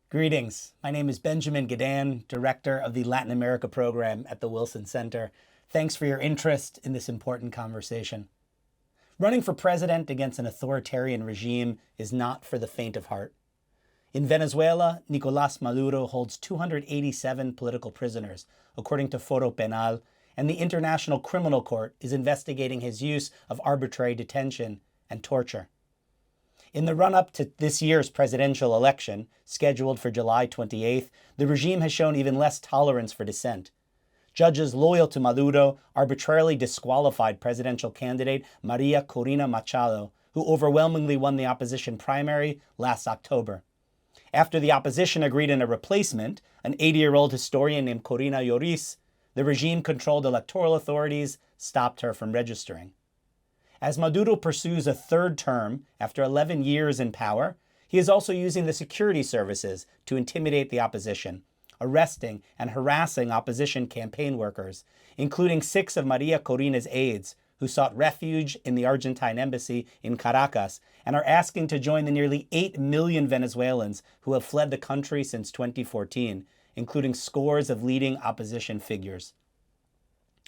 Greetings. My name is Benjamin Gadan, Director of the Latin America Program at the Wilson Center. Thanks for your interest in this important conversation. Running for president against an authoritarian regime is not for the faint of heart. In Venezuela, Nicolás Maduro holds 287 political prisoners, according to Foro Penal, and the International Criminal Court is investigating his use of arbitrary detention and torture. In the run-up to this year's presidential election, scheduled for July 28th, the regime has shown even less tolerance for dissent. Judges loyal to Maduro arbitrarily disqualified presidential candidate María Corina Machado, who overwhelmingly won the opposition primary last October. After the opposition agreed on a replacement, an 80-year-old historian named Corina Lloris, the regime-controlled electoral authorities stopped her from registering. As Maduro pursues a third term after 11 years in power, he is also using the security services to intimidate the opposition, arresting and harassing opposition campaign workers, including 6 of María Corina's aides who sought refuge in the Argentine embassy in Caracas and are asking to join the nearly 8 million Venezuelans who have fled the country since 2014, including scores of leading opposition figures.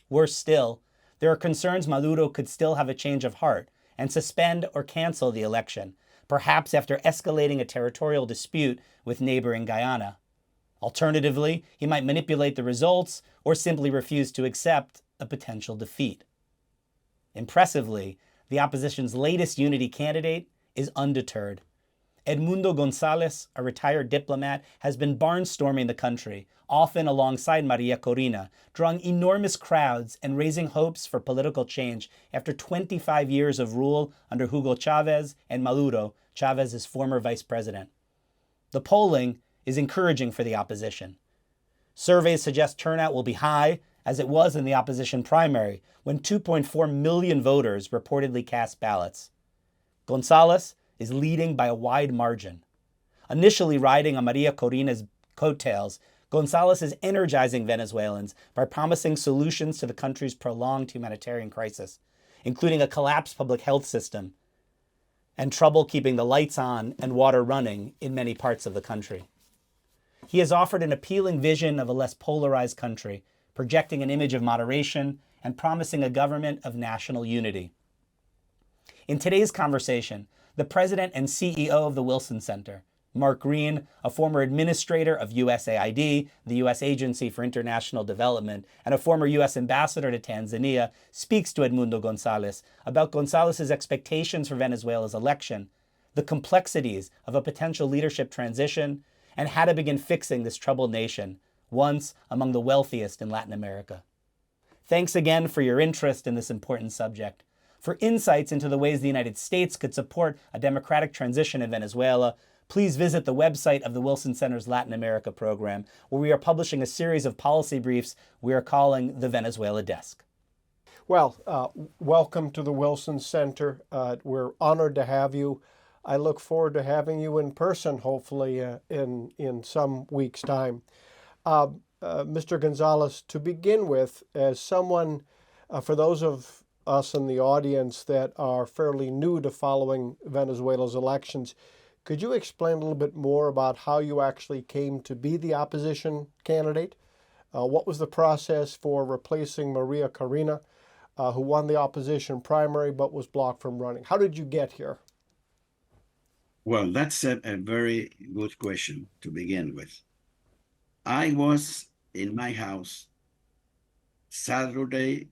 Worse still, there are concerns Maduro could still have a change of heart and suspend or cancel the election, perhaps after escalating a territorial dispute with neighboring Guyana. Alternatively, he might manipulate the results or simply refuse to accept a potential defeat. Impressively, the opposition's latest unity candidate is undeterred. Edmundo González, a retired diplomat, has been barnstorming the country, often alongside María Corina, drawing enormous crowds and raising hopes for political change after 25 years of rule under Hugo Chavez and Maduro, Chavez's former vice president. The polling is encouraging for the opposition. Surveys suggest turnout will be high, as it was in the opposition primary, when 2.4 million voters reportedly cast ballots. González is leading by a wide margin. Initially riding on María Corina's coattails, González is energizing Venezuelans by promising solutions to the country's prolonged humanitarian crisis, including a collapsed public health system and trouble keeping the lights on and water running in many parts of the country. He has offered an appealing vision of a less polarized country, projecting an image of moderation and promising a government of national unity. In today's conversation, the president and CEO of the Wilson Center, Mark Green, a former administrator of USAID, the U.S. Agency for International Development, and a former U.S. ambassador to Tanzania, speaks to Edmundo González about González's expectations for Venezuela's election, the complexities of a potential leadership transition, and how to begin fixing this troubled nation, once among the wealthiest in Latin America. Thanks again for your interest in this important subject. For insights into the ways the United States could support a democratic transition in Venezuela, please visit the website of the Wilson Center's Latin America program, where we are publishing a series of policy briefs we are calling the Venezuela Desk. Well, welcome to the Wilson Center. We're honored to have you. I look forward to having you in person, hopefully, in some weeks' time. Mr. González, to begin with, as someone, for those of us in the audience that are fairly new to following Venezuela's elections, could you explain a little bit more about how you actually came to be the opposition candidate? What was the process for replacing María Corina, who won the opposition primary but was blocked from running? How did you get here? Well, that's a very good question to begin with. I was in my house Saturday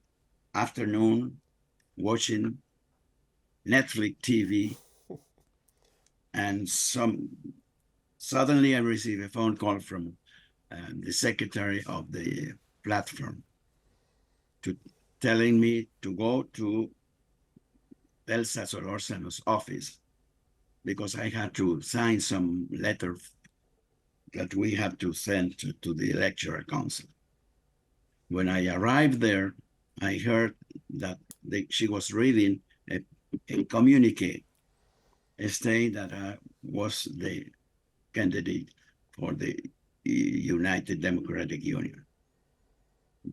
afternoon watching Netflix TV, and suddenly I received a phone call from the secretary of the platform telling me to go to Elsa Solórzano's office because I had to sign some letter that we have to send to the electoral council. When I arrived there, I heard that she was reading a communique saying that I was the candidate for the United Democratic Union.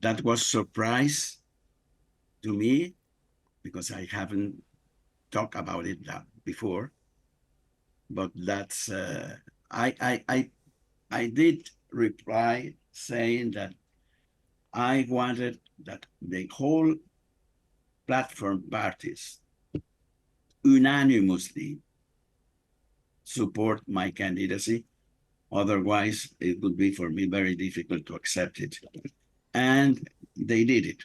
That was surprise to me because I haven't talked about it before. But that's I I did reply saying that I wanted that the whole platform parties unanimously support my candidacy. Otherwise, it would be for me very difficult to accept it. And they did it.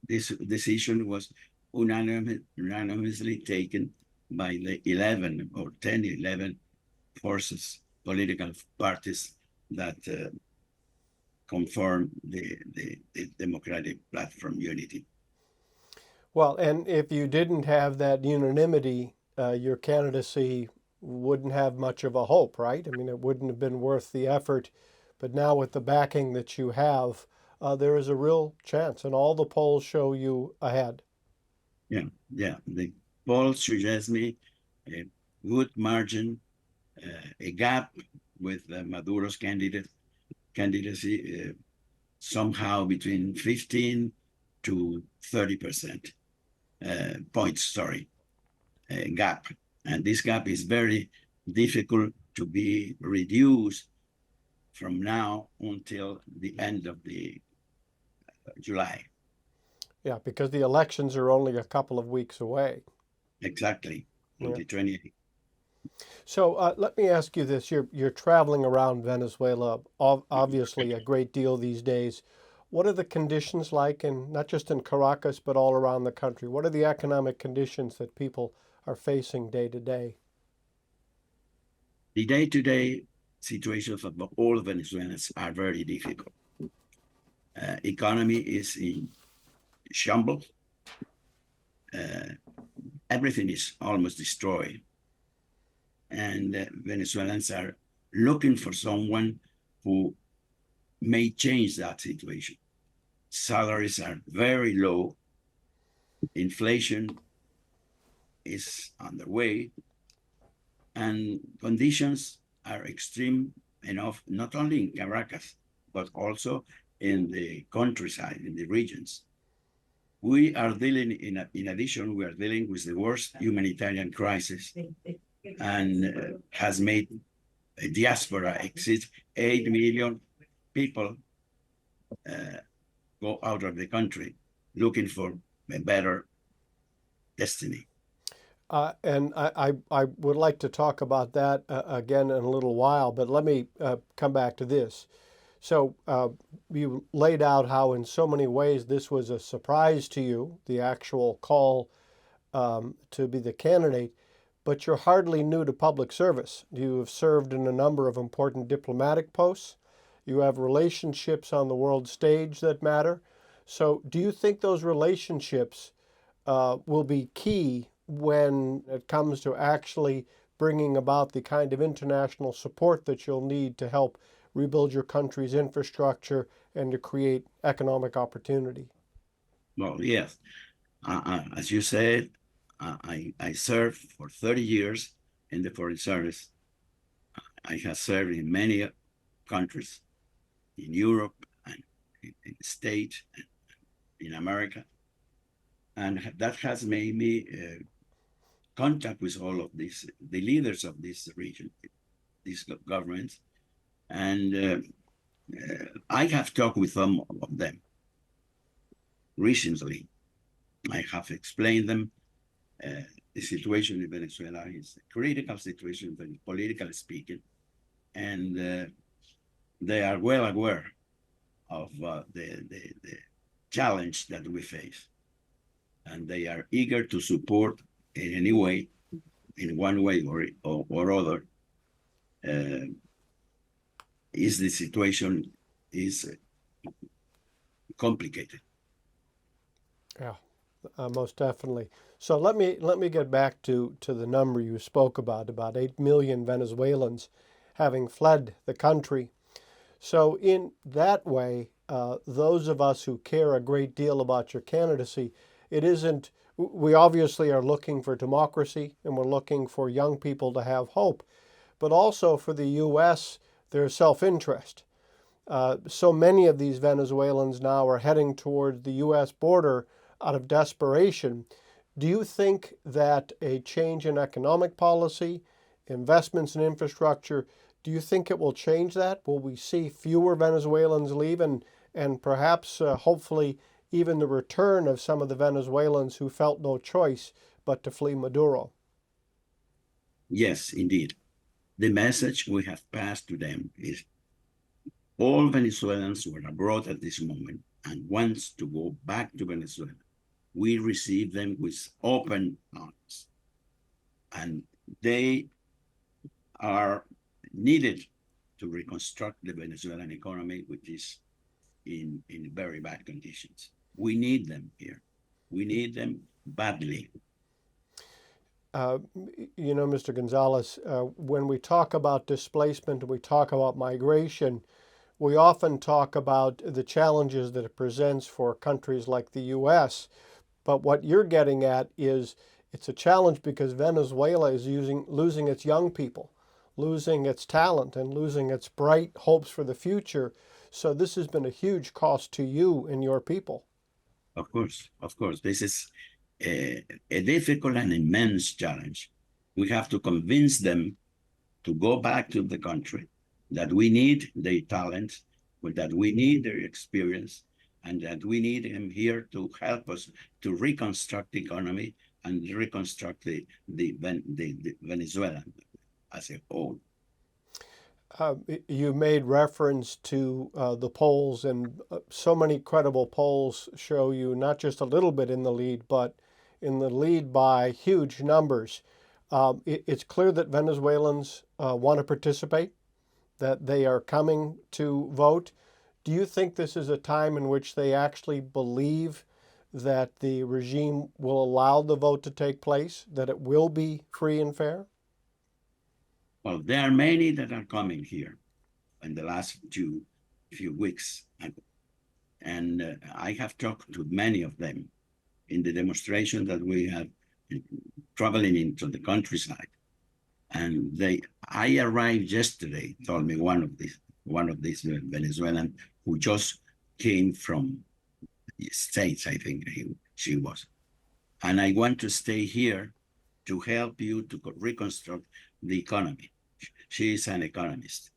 This decision was unanimously taken by the 11 or 10, 11 forces, political parties that conform the Democratic Platform unity. Well, and if you didn't have that unanimity, your candidacy wouldn't have much of a hope, right? I mean, it wouldn't have been worth the effort. But now with the backing that you have, there is a real chance, and all the polls show you ahead. Yeah. The polls suggest me a good margin, a gap with Maduro's candidacy, somehow between 15 to 30% points, gap. And this gap is very difficult to be reduced from now until the end of the July. Yeah, because the elections are only a couple of weeks away. Exactly, on the 28th. So let me ask you this: you're traveling around Venezuela, obviously a great deal these days. What are the conditions like, and not just in Caracas, but all around the country? What are the economic conditions that people are facing day to day? The day-to-day situations of all Venezuelans are very difficult. Economy is in shambles. Everything is almost destroyed. And Venezuelans are looking for someone who may change that situation. Salaries are very low. Inflation is underway. And conditions are extreme enough, not only in Caracas, but also in the countryside, in the regions. We are dealing, in addition, we are dealing with the worst humanitarian crisis, and has made a diaspora exist. 8 million people go out of the country looking for a better destiny. And I would like to talk about that again in a little while, but let me come back to this. So you laid out how in so many ways this was a surprise to you, the actual call to be the candidate, but you're hardly new to public service. You have served in a number of important diplomatic posts. You have relationships on the world stage that matter. So do you think those relationships will be key when it comes to actually bringing about the kind of international support that you'll need to help rebuild your country's infrastructure and to create economic opportunity? Well, yes. As you said, I served for 30 years in the Foreign Service. I have served in many countries, in Europe and in the States and in America. And that has made me contact with all of these, the leaders of this region, these governments. And I have talked with some of them recently. I have explained them the situation in Venezuela is a critical situation, politically speaking, and they are well aware of the challenge that we face. And they are eager to support in any way, in one way or other, is the situation is complicated. Yeah, most definitely. So let me get back to the number you spoke about 8 million Venezuelans having fled the country. So in that way, those of us who care a great deal about your candidacy, we obviously are looking for democracy and we're looking for young people to have hope, but also for the U.S., there's self-interest. So many of these Venezuelans now are heading toward the U.S. border out of desperation. Do you think that a change in economic policy, investments in infrastructure, Do you think it will change that? Will we see fewer Venezuelans leave and perhaps, hopefully, even the return of some of the Venezuelans who felt no choice but to flee Maduro? Yes, indeed. The message we have passed to them is all Venezuelans who are abroad at this moment and wants to go back to Venezuela, we receive them with open arms. And they are needed to reconstruct the Venezuelan economy, which is in very bad conditions. We need them here. We need them badly. You know, Mr. Gonzalez, when we talk about displacement and we talk about migration, we often talk about the challenges that it presents for countries like the U.S. But what you're getting at is it's a challenge because Venezuela is losing its young people, losing its talent, and losing its bright hopes for the future. So this has been a huge cost to you and your people. Of course. This is a difficult and immense challenge. We have to convince them to go back to the country, that we need their talent, that we need their experience, and that we need them here to help us to reconstruct the economy and reconstruct the Venezuela as a whole. You made reference to the polls, and so many credible polls show you not just a little bit in the lead, but in the lead by huge numbers. It's clear that Venezuelans want to participate, that they are coming to vote. Do you think this is a time in which they actually believe that the regime will allow the vote to take place, that it will be free and fair? Well, there are many that are coming here in the last few weeks. And I have talked to many of them in the demonstration that we have traveling into the countryside. And I arrived yesterday, told me one of these Venezuelan who just came from the States, I think she was. And I want to stay here to help you to reconstruct the economy. She is an economist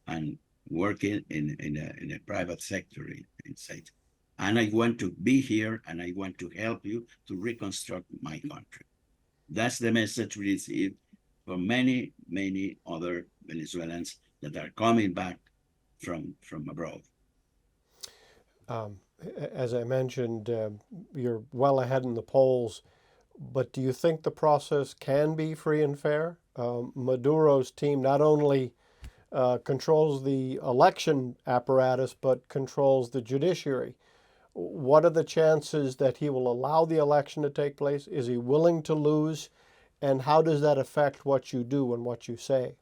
and working in a private sector in state. And I want to be here and I want to help you to reconstruct my country. That's the message we receive from many, many other Venezuelans that are coming back from abroad. As I mentioned, you're well ahead in the polls, but do you think the process can be free and fair? Maduro's team not only controls the election apparatus, but controls the judiciary. What are the chances that he will allow the election to take place? Is he willing to lose? And how does that affect what you do and what you say?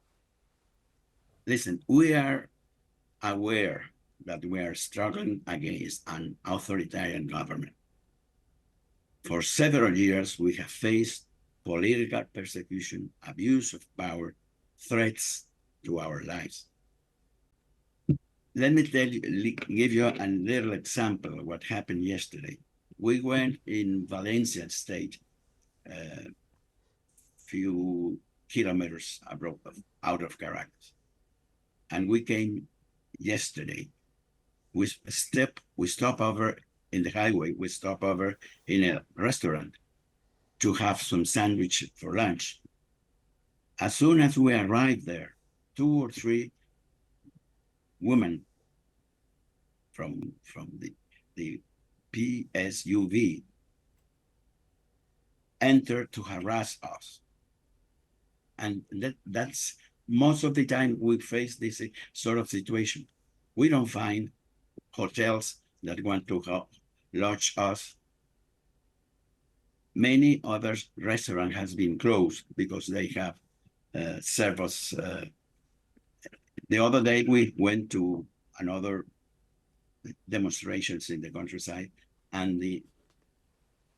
Listen, we are aware that we are struggling against an authoritarian government. For several years, we have faced political persecution, abuse of power, threats to our lives. Let me give you a little example of what happened yesterday. We went in Valencia state, few kilometers out of Caracas. And we came yesterday. We stop over in the highway, we stop over in a restaurant to have some sandwich for lunch. As soon as we arrived there, 2 or 3 women from the PSUV entered to harass us. And that's most of the time we face this sort of situation. We don't find hotels that want to lodge us. Many other restaurants has been closed because they have service. The other day we went to another demonstrations in the countryside, and the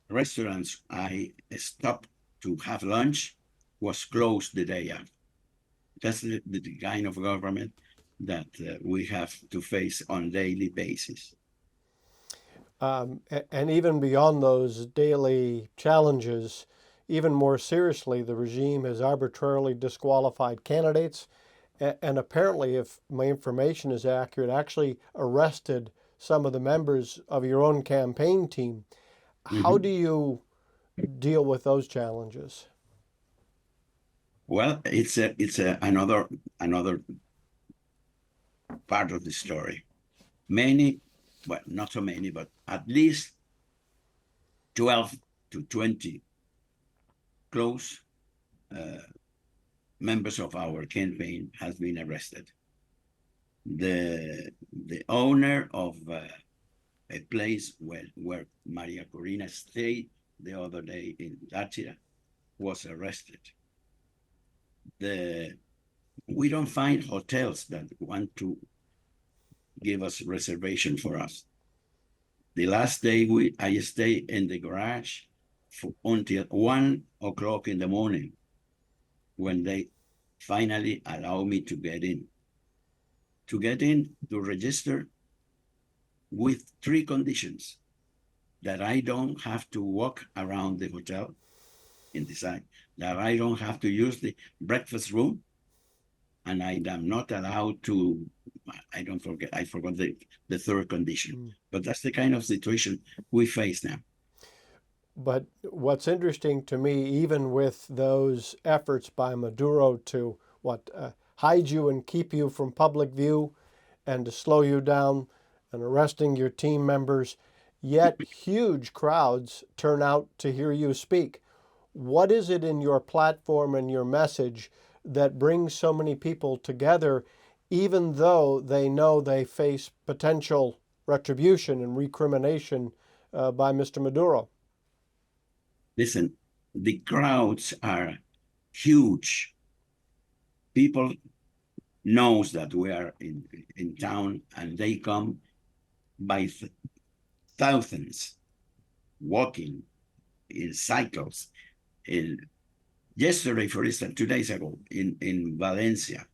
restaurants I stopped to have lunch was closed the day after. That's the kind of government that we have to face on a daily basis. And even beyond those daily challenges, even more seriously, the regime has arbitrarily disqualified candidates and apparently, if my information is accurate, actually arrested some of the members of your own campaign team. How do you deal with those challenges? Well, it's another part of the story. Many, well, not so many, but at least 12 to 20 close members of our campaign has been arrested. The owner of a place where Maria Corina stayed the other day in Táchira was arrested. We don't find hotels that want to give us reservation for us. The last day I stayed in the garage until 1 o'clock in the morning when they finally allow me to get in. To get in, to register with 3 conditions: that I don't have to walk around the hotel in the side, that I don't have to use the breakfast room, and I am not allowed to, I forgot the third condition. But that's the kind of situation we face now. But what's interesting to me, even with those efforts by Maduro to hide you and keep you from public view and to slow you down and arresting your team members, yet huge crowds turn out to hear you speak. What is it in your platform and your message that brings so many people together, even though they know they face potential retribution and recrimination by Mr. Maduro? Listen, the crowds are huge. People knows that we are in town, and they come by thousands, walking in cycles. Yesterday, for instance, 2 days ago, in Valencia,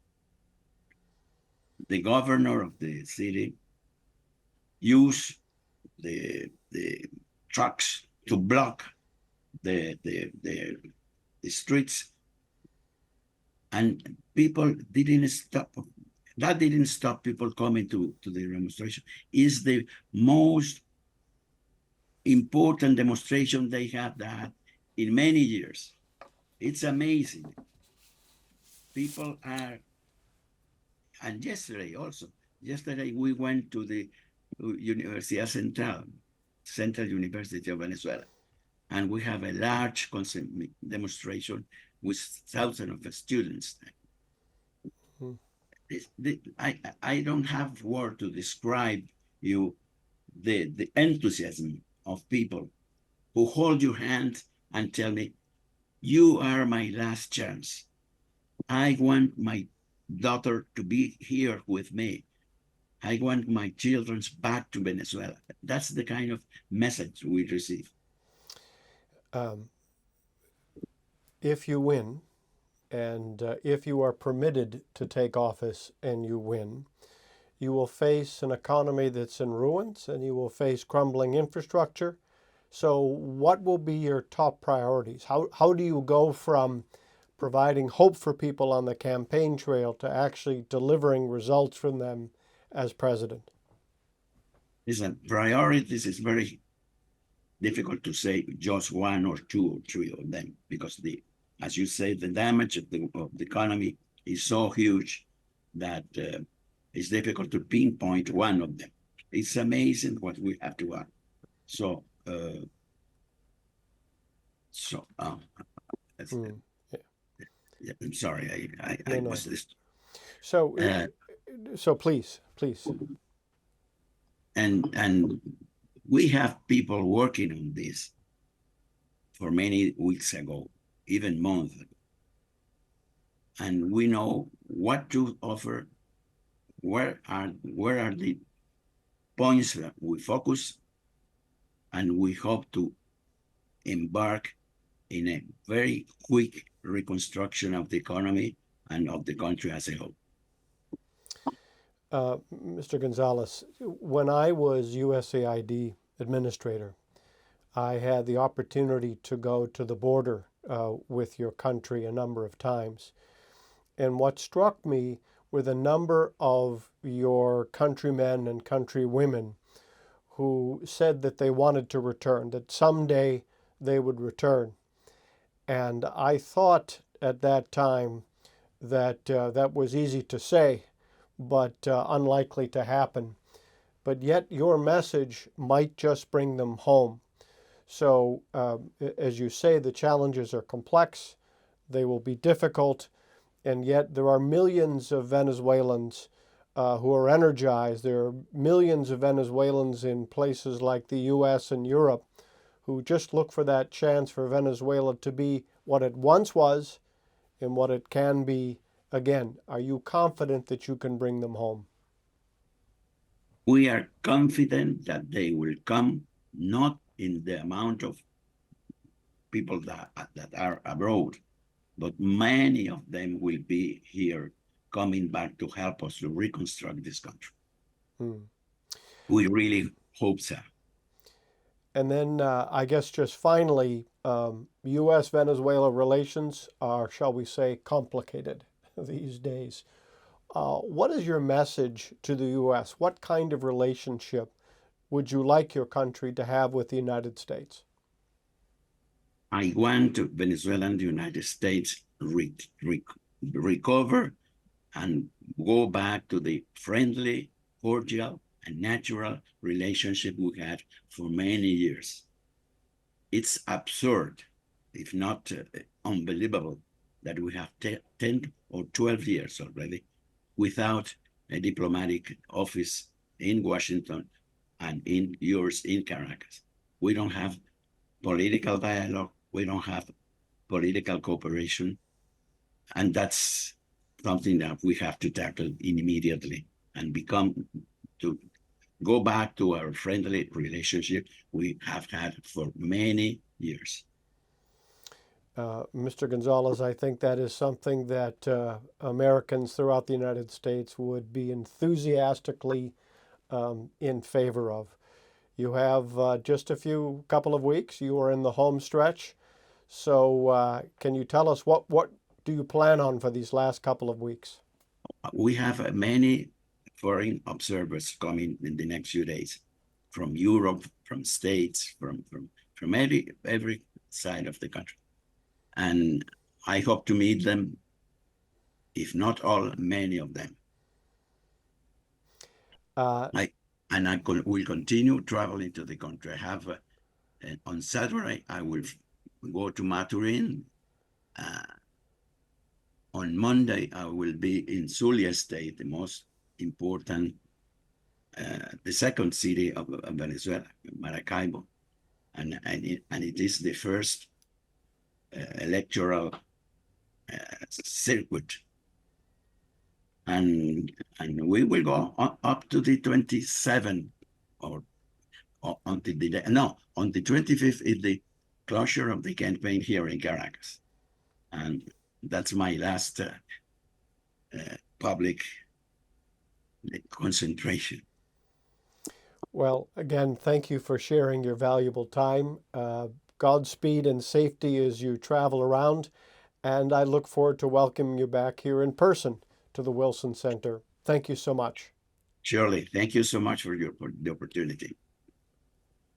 the governor of the city used the trucks to block the streets, and people didn't stop. That didn't stop people coming to the demonstration. It's the most important demonstration they have had in many years. It's amazing. People are, and yesterday we went to the Universidad Central University of Venezuela, and we have a large demonstration with thousands of students. I don't have word to describe you the enthusiasm of people who hold your hand and tell me, you are my last chance. I want my daughter to be here with me. I want my children back to Venezuela. That's the kind of message we receive. If you win, and if you are permitted to take office and you win, you will face an economy that's in ruins and you will face crumbling infrastructure. So what will be your top priorities? How do you go from providing hope for people on the campaign trail to actually delivering results from them as president? Listen, priorities is very difficult to say just 1 or 2 or 3 of them, because as you say, the damage of the economy is so huge that it's difficult to pinpoint one of them. It's amazing what we have to add. So, yeah, I'm sorry, I was this. So please. And we have people working on this for many weeks ago, even months ago. And we know what to offer, where are the points that we focus, and we hope to embark in a very quick reconstruction of the economy and of the country as a whole. Mr. Gonzalez, when I was USAID administrator, I had the opportunity to go to the border with your country a number of times. And what struck me with a number of your countrymen and countrywomen who said that they wanted to return, that someday they would return. And I thought at that time that that was easy to say, but unlikely to happen. But yet your message might just bring them home. So as you say, the challenges are complex, they will be difficult, and yet there are millions of Venezuelans who are energized. There are millions of Venezuelans in places like the US and Europe who just look for that chance for Venezuela to be what it once was and what it can be again. Are you confident that you can bring them home? We are confident that they will come, not in the amount of people that are abroad, but many of them will be here coming back to help us to reconstruct this country. We really hope so. And then I guess just finally, U.S.-Venezuela relations are, shall we say, complicated these days. What is your message to the U.S.? What kind of relationship would you like your country to have with the United States? I want Venezuela and the United States recover and go back to the friendly, cordial, and natural relationship we had for many years. It's absurd, if not unbelievable, that we have 10 or 12 years already without a diplomatic office in Washington and in yours in Caracas. We don't have political dialogue. We don't have political cooperation. And that's something that we have to tackle immediately and to go back to our friendly relationship we have had for many years. Mr. Gonzalez, I think that is something that Americans throughout the United States would be enthusiastically in favor of. You have just a couple of weeks. You are in the home stretch. So can you tell us what do you plan on for these last couple of weeks? We have many foreign observers coming in the next few days from Europe, from States, from every side of the country. And I hope to meet them, if not all, many of them. Will continue traveling to the country. I have on Saturday, I will go to Maturin. On Monday, I will be in Zulia State, the most important, the second city of Venezuela, Maracaibo, and it is the first electoral circuit, and we will go up to the 27th or until on the 25th is the closure of the campaign here in Caracas, and that's my last public concentration. Well, again, thank you for sharing your valuable time. Godspeed and safety as you travel around, and I look forward to welcoming you back here in person to the Wilson Center. Thank you so much. Surely. Thank you so much for the opportunity.